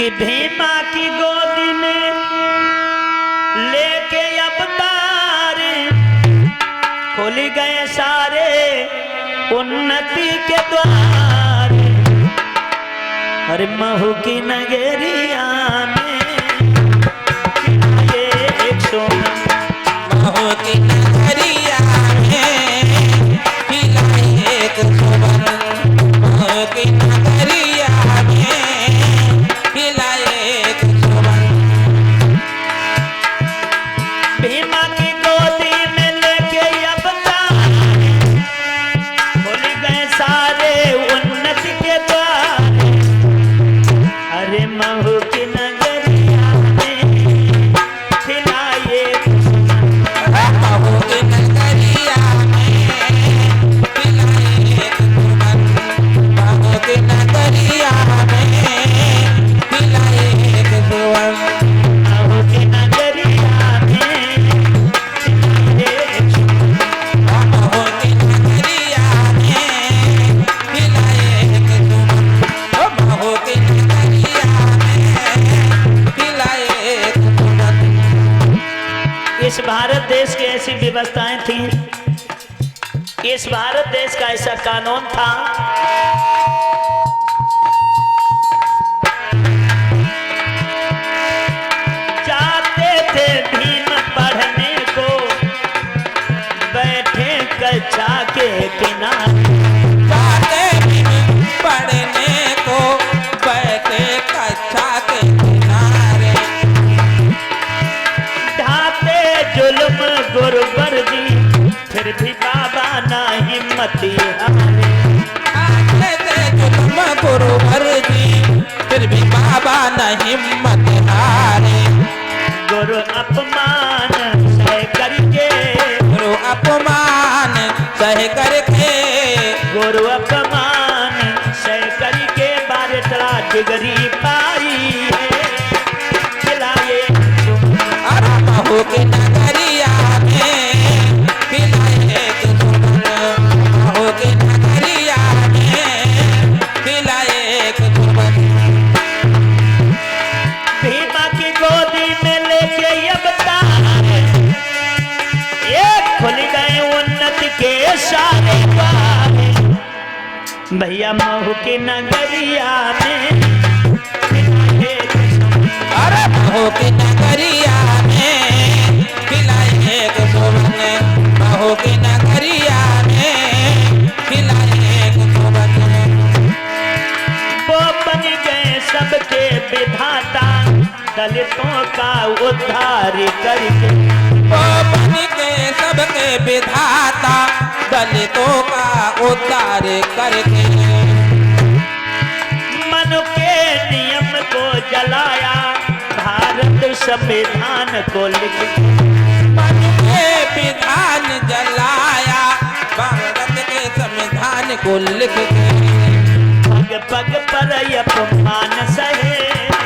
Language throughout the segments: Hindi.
कि भीमा की गोदी में लेके अवतार खुल गए सारे उन्नति के द्वार। हर महू की नगरिया में ये एक सोना महू की नगरिया में खिलाए एक सुवन। महू की नगरिया में खिलाए एक सुवन। भीमा की गोदी में लेके अवतार खुल गए सारे उन्नति के द्वार। अरे महू की नगरिया में खिलाए महू की नगरिया में खिलाए एक सुवन। महू की नगरिया में खिलाए एक सुवन। महू की नगरिया में खिलाए महू की नगरिया में खिलाए एक सुवन। महू की नगरिया में खिलाए एक सुवन। इस भारत देश की ऐसी व्यवस्थाएं थी, इस भारत देश का ऐसा कानून था जाते थे भीम पढ़ने को बैठे कक्षा के किनारे। जाते भीम पढ़ने को बैठे कक्षा के किनारे। ढाते जुल्म गुरुवर जी फिर भी बाबा ना हिम्मती हारे। आते थे जुल्म गुरुवर जी फिर भी बाबा न हिम्मत हारे। गुरु अपमान सह करके, गुरु अपमान सह करके। गुरु अपमान सह करके बारे तरा डिगरी पाई है। खिलाए अरे महू की नगरिया में खिलाए एक सुवन। महू की नगरिया में खिलाए एक सुवन। भीमा की गोदी में लेके अवतार एक खुल गए उन्नति के सारे द्वार। भैया महू की नगरिया में खिलाए अरे महू की नगरिया में खिलाए एक सुवन। महू की नगरिया में खिलाए एक सुवन। वो बन गए सबके विधाता दलितों का उद्धार करके। वो बन के सबके विधाता दलितों का उद्धार करके। मनु के नियम को जलाया भारत संविधान को लिख। मन के विधान जलाया भारत के संविधान को लिख के। पग पग पर अपमान सहे,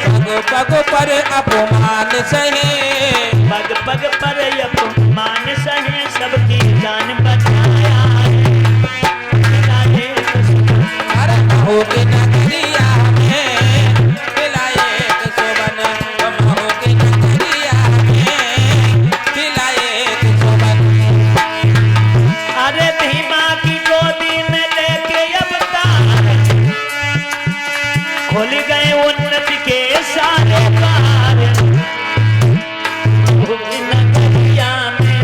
पग पग पर अपमान सहे। पग पग पर अपमान सहे सबकी जान बचाया है। अरे महू की नगरिया में खिलाए एक सुवन। महू की नगरिया में खिलाए एक सुवन। अरे भीमा की गोदी में लेके अवतार खुल गए उन्नति के सारे द्वार। नगरिया में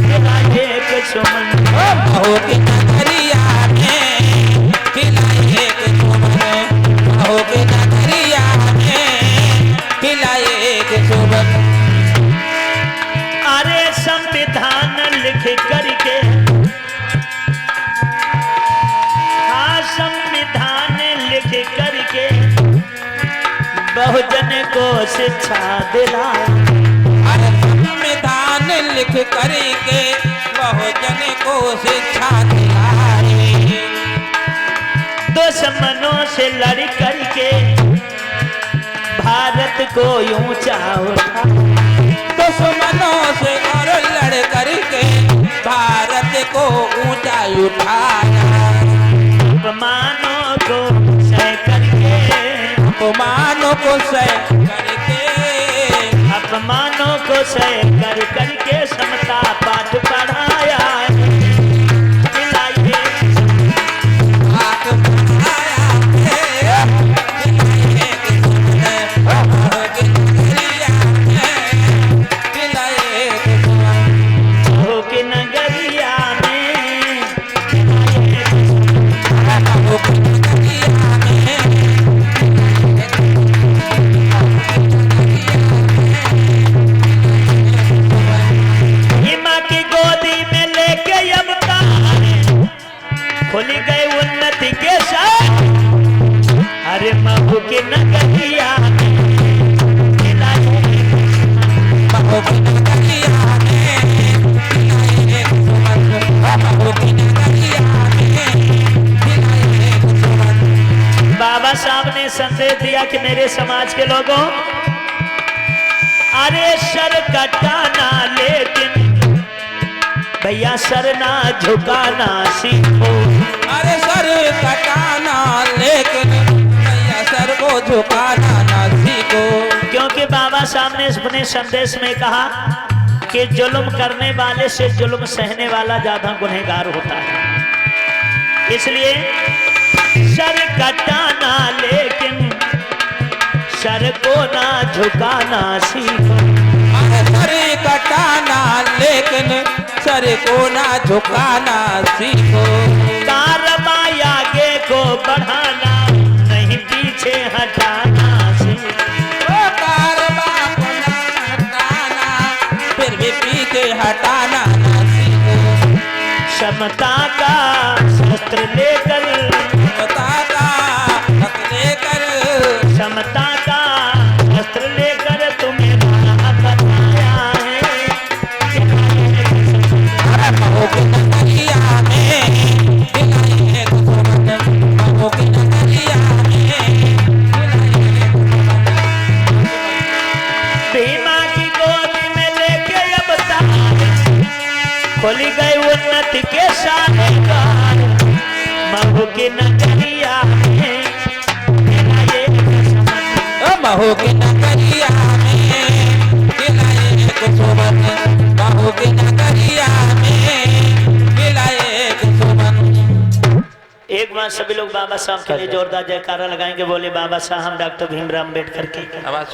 खिलाए एक सुमन। महू की नगरिया में खिलाए एक सुवन। महू की नगरिया में खिलाए एक सुवन। अरे संविधान लिख करके, हाँ संविधान लिख करके बहुजन को शिक्षा दिलाया। अरे संविधान लिख करके बहुजन को शिक्षा दिलाए। दुश्मनों से लड़ करके भारत को ऊंचा उठा। दुश्मनों से और लड़ करके भारत को ऊंचा उठाया। अपमानों को सह करके, अपमान अपमानों को सह करके, अपमानों को सह कर करके समता पाठ पढ़ाया है। दिलाइए पाठ पढ़ाया है, दिलाए के सुमन महो की नगरिया में, दिलाए के सुमन हो के नगरिया में, महो की नगरिया में, माँ की गोदी में लेके अवतार खुल गए उन्नति के साथ। अरे महू की नगरिया में महो की नगरिया में, दिलाए के सुमन महो की नगरिया में, दिलाए के सुमन। बाबा साहब ने संदेश दिया कि मेरे समाज के लोगों, अरे सर कटाना लेकिन भैया सर ना झुकाना सीखो। अरे सर कटाना लेकिन भैया सर को झुकाना ना सीखो। क्योंकि बाबा साहब ने अपने संदेश में कहा कि जुल्म करने वाले से जुल्म सहने वाला ज्यादा गुनहगार होता है। इसलिए सर कटाना लेकिन सर को ना झुकाना सीखो। अरे सर कटाना लेकिन सर को ना झुकाना सीखो। कारवाई आगे को बढ़ाना नहीं पीछे हटाना सीखो। ओ कारवा को ना हटाना फिर भी पीछे हटाना ना सीखो। क्षमता का शस्त्र लेकर, क्षमता का हक लेकर, क्षमता का शस्त्र लेकर तुम्हें राह बताया है। महो की नगरिया में, दिलाए के सुमन महो की नगरिया में, दिलाए के सुमन। भीमा की गोदी में लेके अवतार खुल गए उन्नति के सारे द्वार। महू की नगरिया में दिलाए के सुमन। महो की नगरिया में, दिलाए के सुमन महो की नगरिया में, दिलाए के सुमन। एक बार सभी लोग बाबा साहब के लिए जोरदार जयकारा लगाएंगे। बोले बाबा साहब डॉक्टर भीमराव अम्बेडकर की। आवाज